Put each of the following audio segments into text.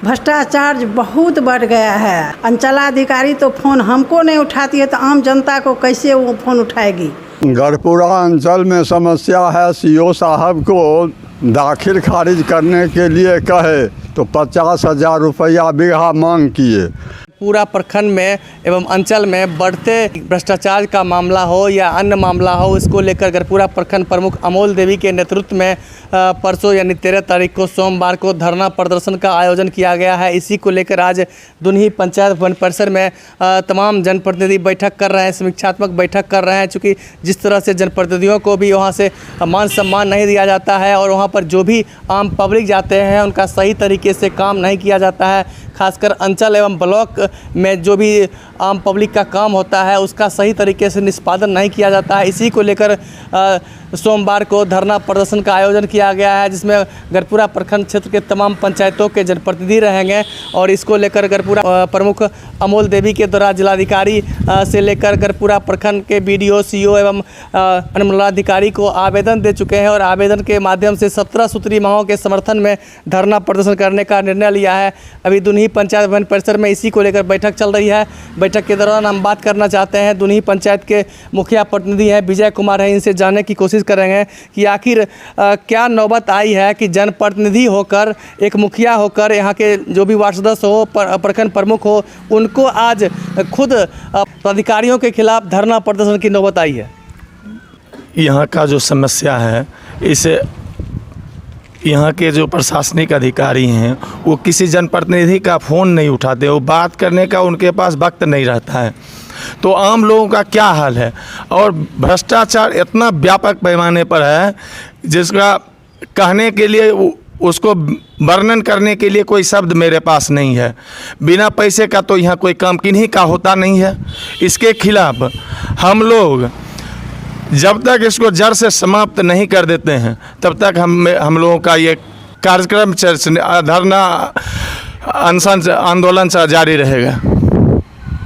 भ्रष्टाचार बहुत बढ़ गया है। अंचलाधिकारी तो फ़ोन हमको नहीं उठाती है, तो आम जनता को कैसे वो फ़ोन उठाएगी। गढ़पुरा अंचल में समस्या है। सीओ साहब को दाखिल खारिज करने के लिए कहे तो 50,000 रुपया बीघा मांग किए। पूरा प्रखंड में एवं अंचल में बढ़ते भ्रष्टाचार का मामला हो या अन्य मामला हो, इसको लेकर गढ़पुरा प्रखंड प्रमुख अमोल देवी के नेतृत्व में परसों यानी 13 तारीख को सोमवार को धरना प्रदर्शन का आयोजन किया गया है। इसी को लेकर आज दुन्ही पंचायत भवन परिसर में तमाम जनप्रतिनिधि बैठक कर रहे हैं, समीक्षात्मक बैठक कर रहे हैं। चूँकि जिस तरह से जनप्रतिनिधियों को भी वहाँ से मान सम्मान नहीं दिया जाता है और वहाँ पर जो भी आम पब्लिक जाते हैं उनका सही तरीके से काम नहीं किया जाता है। खासकर अंचल एवं ब्लॉक में जो भी आम पब्लिक का काम होता है उसका सही तरीके से निष्पादन नहीं किया जाता है। इसी को लेकर सोमवार को धरना प्रदर्शन का आयोजन किया गया है, जिसमें गढ़पुरा प्रखंड क्षेत्र के तमाम पंचायतों के जनप्रतिनिधि रहेंगे। और इसको लेकर गढ़पुरा प्रमुख अमोल देवी के द्वारा जिलाधिकारी से लेकर गढ़पुरा प्रखंड के BDO CO एवं अनुमंडलाधिकारी को आवेदन दे चुके हैं और आवेदन के माध्यम से 17 सूत्री मांगों के समर्थन में धरना प्रदर्शन करने का निर्णय लिया है। अभी दुन्ही पंचायत भवन परिसर में इसी को लेकर बैठक चल रही है। बैठक के दौरान हम बात करना चाहते हैं, दुन्ही पंचायत के मुखिया प्रतिनिधि हैं विजय कुमार हैं, इनसे जानने की कोशिश करेंगे कि आखिर क्या नौबत आई है कि जनप्रतिनिधि होकर, एक मुखिया होकर, यहाँ के जो भी वार्ड सदस्य हो, प्रखंड प्रमुख हो, उनको आज खुद अधिकारियों के खिलाफ धरना प्रदर्शन की नौबत आई है। यहाँ का जो समस्या है, इसे यहाँ के जो प्रशासनिक अधिकारी हैं वो किसी जनप्रतिनिधि का फ़ोन नहीं उठाते, वो बात करने का उनके पास वक्त नहीं रहता है। तो आम लोगों का क्या हाल है। और भ्रष्टाचार इतना व्यापक पैमाने पर है जिसका कहने के लिए, उसको वर्णन करने के लिए कोई शब्द मेरे पास नहीं है। बिना पैसे का तो यहाँ कोई काम किन्हीं का होता नहीं है। इसके खिलाफ हम लोग जब तक इसको जड़ से समाप्त नहीं कर देते हैं तब तक हम लोगों का ये कार्यक्रम धरना अनशन आंदोलन जारी रहेगा।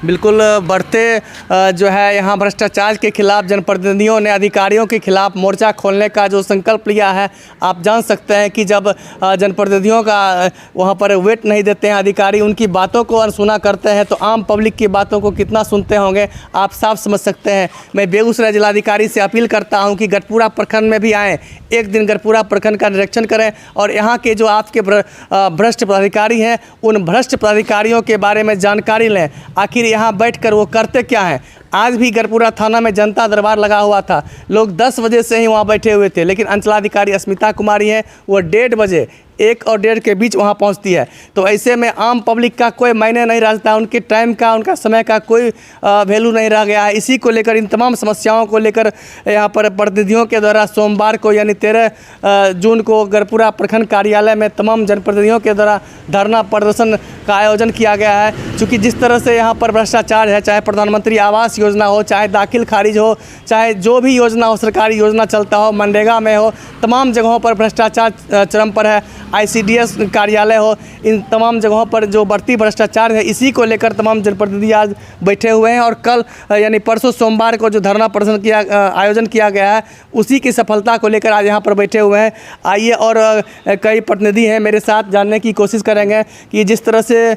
बिल्कुल, बढ़ते जो है यहाँ भ्रष्टाचार के खिलाफ जनप्रतिनिधियों ने अधिकारियों के खिलाफ मोर्चा खोलने का जो संकल्प लिया है, आप जान सकते हैं कि जब जनप्रतिनिधियों का वहाँ पर वेट नहीं देते हैं अधिकारी, उनकी बातों को अनसुना करते हैं, तो आम पब्लिक की बातों को कितना सुनते होंगे आप साफ समझ सकते हैं। मैं बेगूसराय जिलाधिकारी से अपील करता हूँ कि गढ़पुरा प्रखंड में भी आएँ, एक दिन गढ़पुरा प्रखंड का निरीक्षण करें और यहाँ के जो आपके भ्रष्ट पदाधिकारी हैं उन भ्रष्ट पदाधिकारियों के बारे में जानकारी लें। आखिर यहाँ बैठकर वो करते क्या हैं। आज भी गढ़पुरा थाना में जनता दरबार लगा हुआ था, लोग 10 बजे से ही वहाँ बैठे हुए थे, लेकिन अंचलाधिकारी अस्मिता कुमारी हैं, वो 1:30 बजे 1 और 1:30 के बीच वहाँ पहुँचती है। तो ऐसे में आम पब्लिक का कोई मायने नहीं रहता, उनके टाइम का, उनका समय का कोई वैल्यू नहीं रह गया है। इसी को लेकर, इन तमाम समस्याओं को लेकर यहाँ पर प्रतिनिधियों के द्वारा सोमवार को यानी 13 जून को गढ़पुरा प्रखंड कार्यालय में तमाम जनप्रतिनिधियों के द्वारा धरना प्रदर्शन का आयोजन किया गया है। चूँकि जिस तरह से यहाँ पर भ्रष्टाचार है, चाहे प्रधानमंत्री आवास योजना हो, चाहे दाखिल खारिज हो, चाहे जो भी योजना हो, सरकारी योजना चलता हो, मनरेगा में हो, तमाम जगहों पर भ्रष्टाचार चरम पर है। ICDS कार्यालय हो, इन तमाम जगहों पर जो बढ़ती भ्रष्टाचार है, इसी को लेकर तमाम जनप्रतिनिधि आज बैठे हुए हैं। और कल यानी परसों सोमवार को जो धरना प्रदर्शन आयोजन किया गया है, उसी की सफलता को लेकर आज यहाँ पर बैठे हुए हैं। आइए और कई प्रतिनिधि हैं मेरे साथ, जानने की कोशिश करेंगे कि जिस तरह से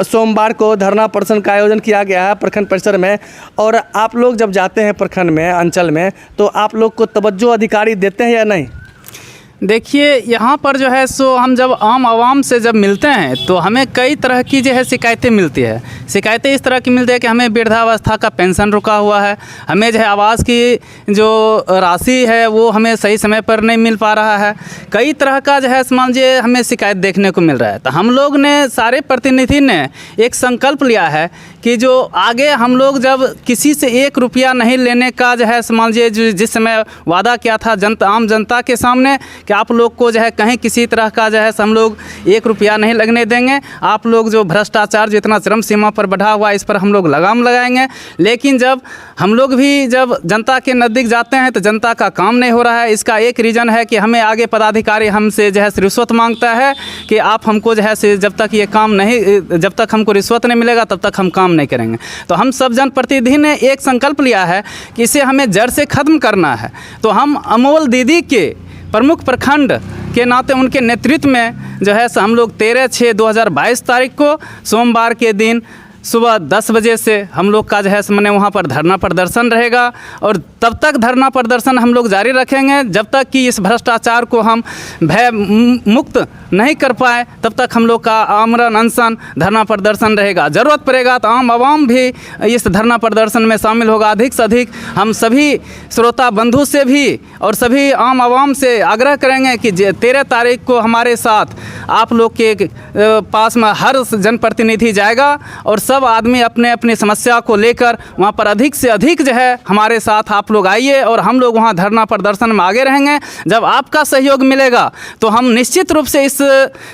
सोमवार को धरना प्रदर्शन का आयोजन किया गया है प्रखंड परिसर में, और आप लोग जब जाते हैं प्रखंड में, अंचल में, तो आप लोग को तवज्जो अधिकारी देते हैं या नहीं? देखिए, यहाँ पर जो है सो हम जब आम आवाम से जब मिलते हैं तो हमें कई तरह की जो है शिकायतें मिलती है। शिकायतें इस तरह की मिलती है कि हमें वृद्धावस्था का पेंशन रुका हुआ है, हमें जो है आवास की जो राशि है वो हमें सही समय पर नहीं मिल पा रहा है। कई तरह का जो है मान लीजिए हमें शिकायत देखने को मिल रहा है। तो हम लोग ने, सारे प्रतिनिधि ने एक संकल्प लिया है कि जो आगे हम लोग जब किसी से 1 रुपया नहीं लेने का जो है मान लीजिए जिस समय वादा किया था आम जनता के सामने कि आप लोग को जो है कहीं किसी तरह का जो है हम लोग 1 रुपया नहीं लगने देंगे, आप लोग जो भ्रष्टाचार जो इतना चरम सीमा पर बढ़ा हुआ है इस पर हम लोग लगाम लगाएंगे। लेकिन जब हम लोग भी जब जनता के नज़दीक जाते हैं तो जनता का काम नहीं हो रहा है। इसका एक रीज़न है कि हमें आगे पदाधिकारी हमसे जो है रिश्वत मांगता है कि आप हमको जो है जब तक ये काम नहीं, जब तक हमको रिश्वत नहीं मिलेगा तब तक हम काम नहीं करेंगे। तो हम सब जनप्रतिनिधि ने एक संकल्प लिया है कि इसे हमें जड़ से ख़त्म करना है। तो हम अमोल दीदी के प्रमुख प्रखंड के नाते उनके नेतृत्व में जो है हम लोग 13/6/2022 तारीख को सोमवार के दिन सुबह 10 बजे से हम लोग का जो है मैंने वहाँ पर धरना प्रदर्शन रहेगा और तब तक धरना प्रदर्शन हम लोग जारी रखेंगे जब तक कि इस भ्रष्टाचार को हम भय मुक्त नहीं कर पाए, तब तक हम लोग का आमरण अनशन धरना प्रदर्शन रहेगा। ज़रूरत पड़ेगा तो आम आवाम भी इस धरना प्रदर्शन में शामिल होगा। अधिक से अधिक हम सभी श्रोता बंधु से भी और सभी आम आवाम से आग्रह करेंगे कि 13 तारीख को हमारे साथ आप लोग के पास में हर जनप्रतिनिधि जाएगा और सब आदमी अपने अपनी समस्या को लेकर वहाँ पर अधिक से अधिक जो है हमारे साथ आप लोग आइए और हम लोग वहाँ धरना प्रदर्शन में आगे रहेंगे। जब आपका सहयोग मिलेगा तो हम निश्चित रूप से इस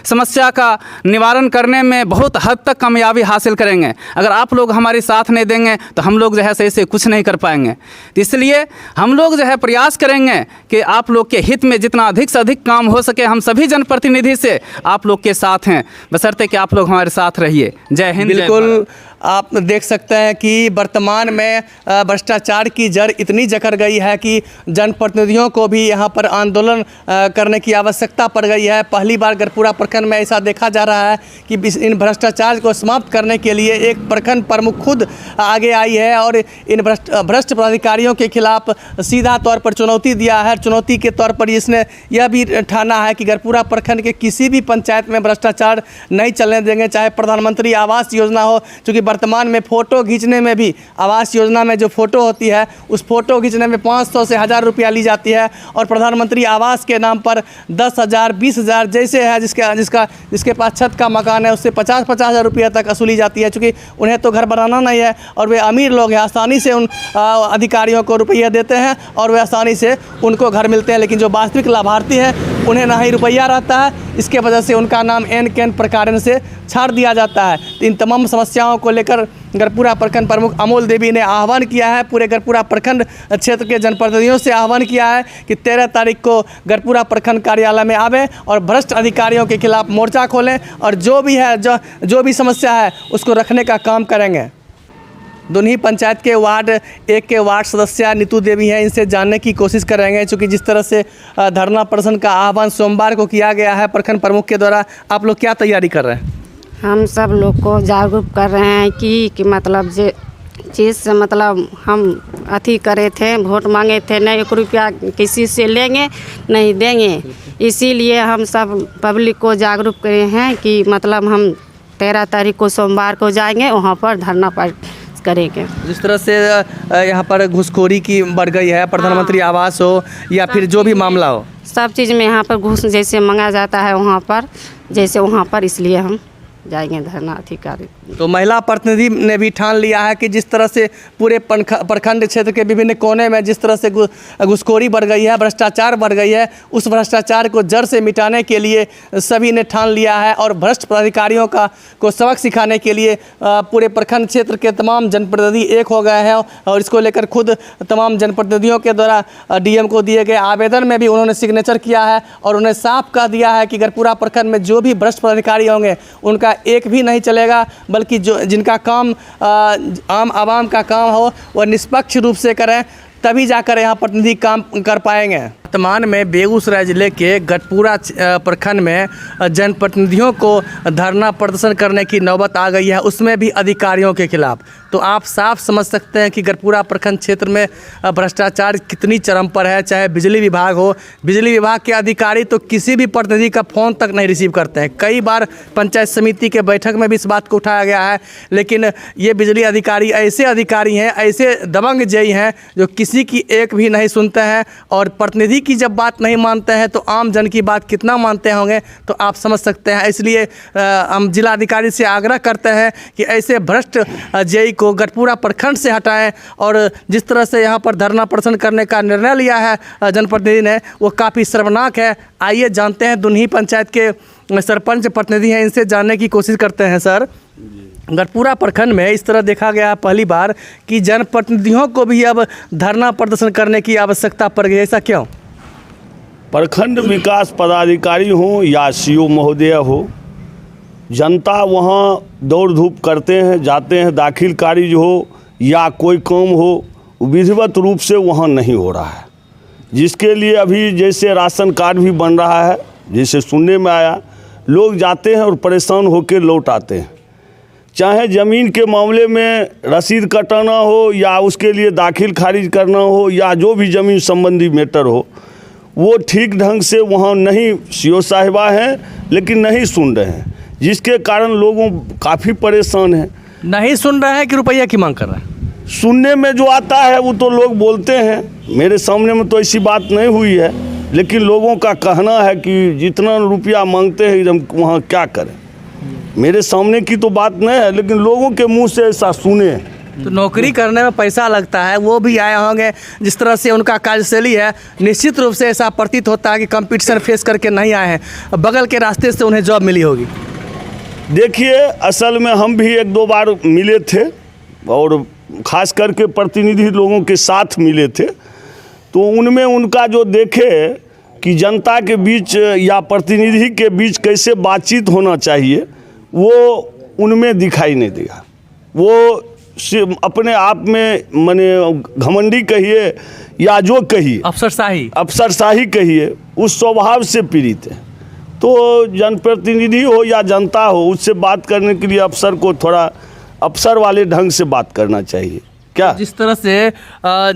समस्या का निवारण करने में बहुत हद तक कामयाबी हासिल करेंगे। अगर आप लोग हमारे साथ नहीं देंगे तो हम लोग जो है सही से कुछ नहीं कर पाएंगे। तो इसलिए हम लोग जो है प्रयास करेंगे कि आप लोग के हित में जितना अधिक से अधिक काम हो सके हम सभी जनप्रतिनिधि से आप लोग के साथ हैं, बशर्ते कि आप लोग हमारे साथ रहिए। जय हिंद। बिल्कुल, आप देख सकते हैं कि वर्तमान में भ्रष्टाचार की जड़ इतनी जकड़ गई है कि जनप्रतिनिधियों को भी यहाँ पर आंदोलन करने की आवश्यकता पड़ गई है। पहली बार गढ़पुरा प्रखंड में ऐसा देखा जा रहा है कि इन भ्रष्टाचार को समाप्त करने के लिए एक प्रखंड प्रमुख खुद आगे आई है और इन भ्रष्ट पदाधिकारियों के खिलाफ सीधा तौर पर चुनौती दिया है। चुनौती के तौर पर इसने यह भी ठाना है कि गढ़पुरा प्रखंड के किसी भी पंचायत में भ्रष्टाचार नहीं चलने देंगे, चाहे प्रधानमंत्री आवास योजना हो। क्योंकि वर्तमान में फ़ोटो खींचने में भी आवास योजना में जो फ़ोटो होती है उस फ़ोटो खींचने में 500 से 1000 रुपया ली जाती है और प्रधानमंत्री आवास के नाम पर 10,000 20,000 जैसे है जिसके पास छत का मकान है उससे 50,000 रुपया तक वसूली जाती है। चूँकि उन्हें तो घर बनाना नहीं है और वे अमीर लोग हैं, आसानी से उन अधिकारियों को रुपया देते हैं और वे आसानी से उनको घर मिलते हैं, लेकिन जो वास्तविक लाभार्थी हैं उन्हें ना ही रुपया रहता है। इसके वजह से उनका नाम एन प्रकार से छाड़ दिया जाता है। तो इन तमाम समस्याओं को लेकर गढ़पुरा प्रखंड प्रमुख अमोल देवी ने आह्वान किया है, पूरे गढ़पुरा प्रखंड क्षेत्र के जनप्रतिनिधियों से आह्वान किया है कि 13 तारीख को गढ़पुरा प्रखंड कार्यालय में आवें और भ्रष्ट अधिकारियों के खिलाफ मोर्चा खोलें और जो भी समस्या है उसको रखने का काम करेंगे। दुन्ही पंचायत के वार्ड 1 के वार्ड सदस्य नीतू देवी हैं, इनसे जानने की कोशिश करेंगे। चूँकि जिस तरह से धरना प्रदर्शन का आह्वान सोमवार को किया गया है प्रखंड प्रमुख के द्वारा, आप लोग क्या तैयारी कर रहे हैं? हम सब लोग को जागरूक कर रहे हैं कि मतलब जो चीज़ से मतलब हम अथी करे थे, वोट मांगे थे, नहीं 1 रुपया किसी से लेंगे नहीं देंगे। इसीलिए हम सब पब्लिक को जागरूक करे हैं कि मतलब हम 13 तारीख को सोमवार को जाएंगे, वहाँ पर धरना करेंगे। जिस तरह से यहाँ पर घूसखोरी की बढ़ गई है, प्रधानमंत्री आवास हो या फिर जो भी मामला हो, सब चीज़ में यहाँ पर घूस जैसे मांगा जाता है वहाँ पर इसलिए हम जाएंगे धरना अधिकारी। तो महिला प्रतिनिधि ने भी ठान लिया है कि जिस तरह से पूरे प्रखंड क्षेत्र के विभिन्न कोने में जिस तरह से घुसखोरी बढ़ गई है, भ्रष्टाचार बढ़ गई है, उस भ्रष्टाचार को जड़ से मिटाने के लिए सभी ने ठान लिया है और भ्रष्ट पदाधिकारियों को सबक सिखाने के लिए पूरे प्रखंड क्षेत्र के तमाम जनप्रतिनिधि एक हो गए हैं और इसको लेकर खुद तमाम जनप्रतिनिधियों के द्वारा डीएम को दिए गए आवेदन में भी उन्होंने सिग्नेचर किया है और उन्हें साफ कह दिया है कि गढ़पुरा प्रखंड में जो भी भ्रष्ट पदाधिकारी होंगे उनका एक भी नहीं चलेगा, बल्कि जिनका काम आम आवाम का काम हो वह निष्पक्ष रूप से करें, तभी जाकर यहाँ प्रतिनिधि काम कर पाएंगे। वर्तमान में बेगूसराय जिले के गढ़पुरा प्रखंड में जनप्रतिनिधियों को धरना प्रदर्शन करने की नौबत आ गई है, उसमें भी अधिकारियों के खिलाफ। तो आप साफ समझ सकते हैं कि गढ़पुरा प्रखंड क्षेत्र में भ्रष्टाचार कितनी चरम पर है। चाहे बिजली विभाग हो, बिजली विभाग के अधिकारी तो किसी भी प्रतिनिधि का फ़ोन तक नहीं रिसीव करते हैं। कई बार पंचायत समिति के बैठक में भी इस बात को उठाया गया है, लेकिन ये बिजली अधिकारी ऐसे अधिकारी हैं, ऐसे दबंग जेई हैं जो किसी की एक भी नहीं सुनते हैं और प्रतिनिधि की जब बात नहीं मानते हैं तो आम जन की बात कितना मानते होंगे तो आप समझ सकते हैं। इसलिए हम जिला अधिकारी से आग्रह करते हैं कि ऐसे भ्रष्ट जेई को गढ़पुरा प्रखंड से हटाएं और जिस तरह से यहाँ पर धरना प्रदर्शन करने का निर्णय लिया है जनप्रतिनिधि ने वो काफ़ी शर्मनाक है। आइए जानते हैं, दुन्ही पंचायत के सरपंच प्रतिनिधि हैं, इनसे जानने की कोशिश करते हैं। सर, गढ़पुरा प्रखंड में इस तरह देखा गया पहली बार कि जनप्रतिनिधियों को भी अब धरना प्रदर्शन करने की आवश्यकता पड़ गई, ऐसा क्यों? प्रखंड विकास पदाधिकारी हो या सीओ महोदय हो, जनता वहाँ दौड़ धूप करते हैं, जाते हैं, दाखिल कार्य हो या कोई काम हो विधिवत रूप से वहाँ नहीं हो रहा है। जिसके लिए अभी जैसे राशन कार्ड भी बन रहा है, जैसे सुनने में आया, लोग जाते हैं और परेशान होकर लौट आते हैं। चाहे ज़मीन के मामले में रसीद कटाना हो या उसके लिए दाखिल खारिज करना हो या जो भी ज़मीन संबंधी मैटर हो, वो ठीक ढंग से वहाँ नहीं, सीओ साहिबा हैं लेकिन नहीं सुन रहे हैं, जिसके कारण लोगों काफ़ी परेशान हैं। नहीं सुन रहे हैं कि रुपया की मांग कर रहे हैं? सुनने में जो आता है वो तो लोग बोलते हैं, मेरे सामने में तो ऐसी बात नहीं हुई है, लेकिन लोगों का कहना है कि जितना रुपया मांगते हैं हम वहाँ क्या करें। मेरे सामने की तो बात नहीं है, लेकिन लोगों के मुंह से ऐसा सुने। तो नौकरी करने में पैसा लगता है, वो भी आए होंगे, जिस तरह से उनका कार्यशैली है, निश्चित रूप से ऐसा प्रतीत होता है कि कंपटीशन फेस करके नहीं आए हैं, बगल के रास्ते से उन्हें जॉब मिली होगी। देखिए, असल में हम भी एक दो बार मिले थे और ख़ास करके प्रतिनिधि लोगों के साथ मिले थे, तो उनमें उनका जो देखे कि जनता के बीच या प्रतिनिधि के बीच कैसे बातचीत होना चाहिए, वो उनमें दिखाई नहीं दिया। वो सिर्फ अपने आप में माने घमंडी कहिए या जो कहिए, अफसरशाही कहिए, उस स्वभाव से पीड़ित है। तो जनप्रतिनिधि हो या जनता हो, उससे बात करने के लिए अफसर को थोड़ा अफसर वाले ढंग से बात करना चाहिए। क्या जिस तरह से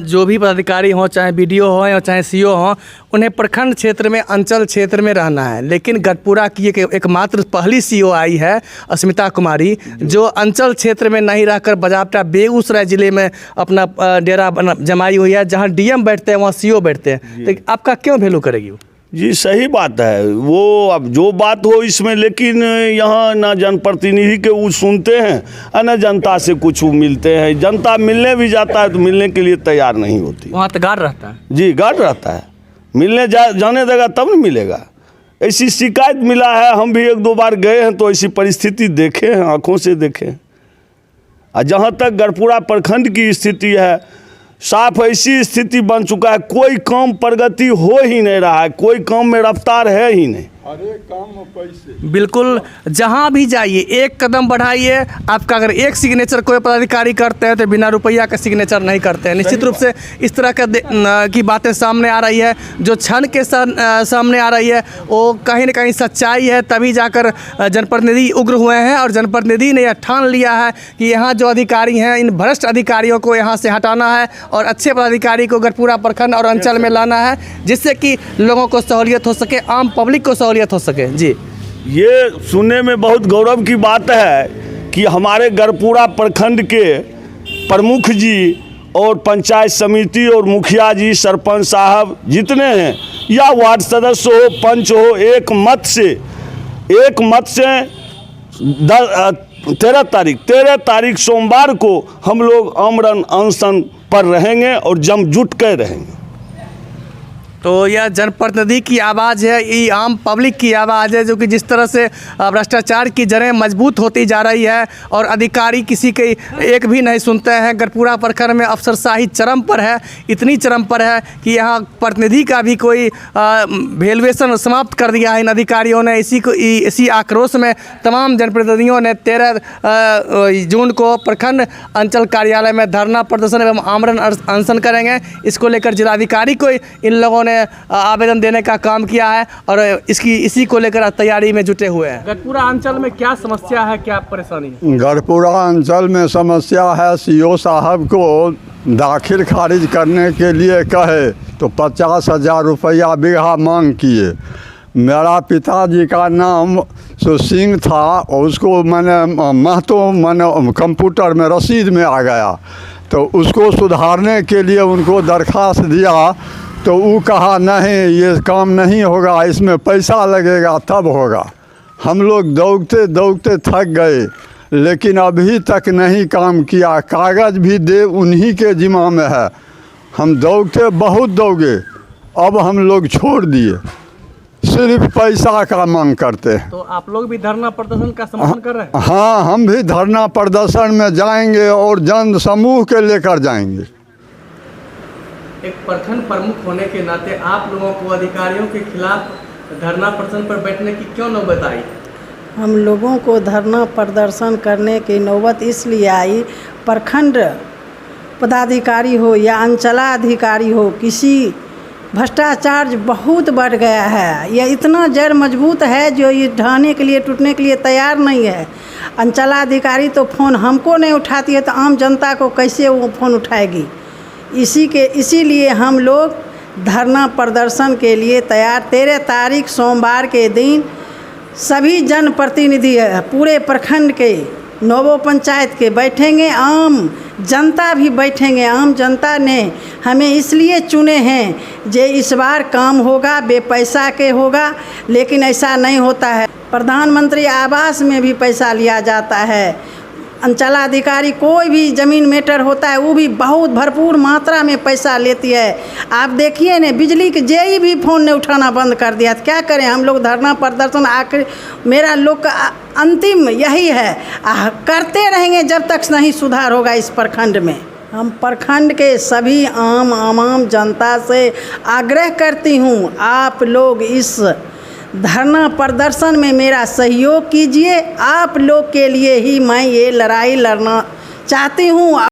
जो भी पदाधिकारी हों, चाहे बीडीओ हों या चाहे सीओ हों, उन्हें प्रखंड क्षेत्र में, अंचल क्षेत्र में रहना है, लेकिन गढ़पुरा की एकमात्र पहली सीओ आई है अस्मिता कुमारी, जो अंचल क्षेत्र में नहीं रहकर बजाबटा बेगूसराय ज़िले में अपना डेरा जमाई हुई है, जहां डीएम बैठते हैं वहां सीओ बैठते हैं। तो आपका क्यों वैल्यू करेगी वो? जी सही बात है, वो अब जो बात हो इसमें, लेकिन यहाँ ना जनप्रतिनिधि के वो सुनते हैं और ना जनता से कुछ मिलते हैं। जनता मिलने भी जाता है तो मिलने के लिए तैयार नहीं होती। वहाँ तो गार्ड रहता है। जी गार्ड रहता है, मिलने जाने देगा तब न मिलेगा। ऐसी शिकायत मिला है, हम भी एक दो बार गए हैं तो ऐसी परिस्थिति देखे हैं, आँखों से देखे हैं। और जहाँ तक गढ़पुरा प्रखंड की स्थिति है, साफ ऐसी स्थिति बन चुका है, कोई काम प्रगति हो ही नहीं रहा है, कोई काम में रफ्तार है ही नहीं। अरे काम पैसे बिल्कुल, जहां भी जाइए एक कदम बढ़ाइए, आपका अगर एक सिग्नेचर कोई पदाधिकारी करते हैं तो बिना रुपया का सिग्नेचर नहीं करते हैं। निश्चित रूप से इस तरह की बातें सामने आ रही है, जो क्षण के सामने आ रही है, वो कहीं ना कहीं सच्चाई है। तभी जाकर जनप्रतिनिधि उग्र हुए हैं और जनप्रतिनिधि ने यह ठान लिया है कि यहाँ जो अधिकारी हैं, इन भ्रष्ट अधिकारियों को यहाँ से हटाना है और अच्छे पदाधिकारी को गढ़पुरा प्रखंड और अंचल में लाना है, जिससे कि लोगों को सहूलियत हो सके, आम पब्लिक को हो सके। जी, ये सुनने में बहुत गौरव की बात है कि हमारे गढ़पुरा प्रखंड के प्रमुख जी और पंचायत समिति और मुखिया जी, सरपंच साहब जितने हैं या वार्ड सदस्य हो, पंच हो, एक मत से 13 तारीख सोमवार को हम लोग आमरण अनशन पर रहेंगे और जमजुट कर रहेंगे। तो यह जनप्रतिनिधि की आवाज़ है, ये आम पब्लिक की आवाज़ है, जो कि जिस तरह से भ्रष्टाचार की जड़ें मजबूत होती जा रही है और अधिकारी किसी के एक भी नहीं सुनते हैं। गढ़पुरा प्रखंड में अफसरशाही चरम पर है, इतनी चरम पर है कि यहाँ प्रतिनिधि का भी कोई वैल्यूएशन समाप्त कर दिया है इन अधिकारियों ने। इसी आक्रोश में तमाम जनप्रतिनिधियों ने 13 जून को प्रखंड अंचल कार्यालय में धरना प्रदर्शन एवं आमरण अनशन करेंगे। इसको लेकर जिलाधिकारी को इन लोगों ने आवेदन देने का काम किया है और इसी को लेकर तैयारी में जुटे हुए हैं। गढ़पुरा अंचल में क्या समस्या है, क्या परेशानी है? गढ़पुरा अंचल में समस्या है, सीओ साहब को दाखिल खारिज करने के लिए कहे तो 50,000 रुपया बीघा मांग किए। मेरा पिताजी का नाम सिंह था और उसको मैंने कंप्यूटर में रसीद में आ गया, तो उसको सुधारने के लिए उनको दरख्वास्त दिया, तो वो कहा नहीं ये काम नहीं होगा, इसमें पैसा लगेगा तब होगा। हम लोग दौड़ते दौड़ते थक गए, लेकिन अभी तक नहीं काम किया। कागज़ भी दे उन्हीं के जिम्मा में है। हम दौड़ते बहुत दौड़े, अब हम लोग छोड़ दिए, सिर्फ पैसा का मांग करते हैं। तो आप लोग भी धरना प्रदर्शन का समर्थन कर रहे हैं? हाँ, हम भी धरना प्रदर्शन में जाएंगे और जन समूह के लेकर जाएंगे। एक प्रखंड प्रमुख होने के नाते आप लोगों को अधिकारियों के खिलाफ धरना प्रदर्शन पर बैठने की क्यों नौबत आई? हम लोगों को धरना प्रदर्शन करने की नौबत इसलिए आई, प्रखंड पदाधिकारी हो या अंचलाधिकारी हो, किसी भ्रष्टाचार बहुत बढ़ गया है। यह इतना जड़ मजबूत है जो ये ढहने के लिए टूटने के लिए तैयार नहीं है। अंचलाधिकारी तो फ़ोन हमको नहीं उठाती है तो आम जनता को कैसे वो फ़ोन उठाएगी। इसीलिए हम लोग धरना प्रदर्शन के लिए तैयार 13 तारीख सोमवार के दिन सभी जनप्रतिनिधि पूरे प्रखंड के 9 पंचायत के बैठेंगे, आम जनता भी बैठेंगे। आम जनता ने हमें इसलिए चुने हैं जे इस बार काम होगा, बेपैसा के होगा, लेकिन ऐसा नहीं होता है। प्रधानमंत्री आवास में भी पैसा लिया जाता है। अंचलाधिकारी कोई भी ज़मीन मैटर होता है वो भी बहुत भरपूर मात्रा में पैसा लेती है। आप देखिए ने बिजली के जेई भी फ़ोन ने उठाना बंद कर दिया। तो क्या करें हम लोग धरना प्रदर्शन आखिर मेरा लोग का अंतिम यही है, करते रहेंगे जब तक नहीं सुधार होगा इस प्रखंड में। हम प्रखंड के सभी आम जनता से आग्रह करती हूँ आप लोग इस धरना प्रदर्शन में मेरा सहयोग कीजिए। आप लोग के लिए ही मैं ये लड़ाई लड़ना चाहती हूँ।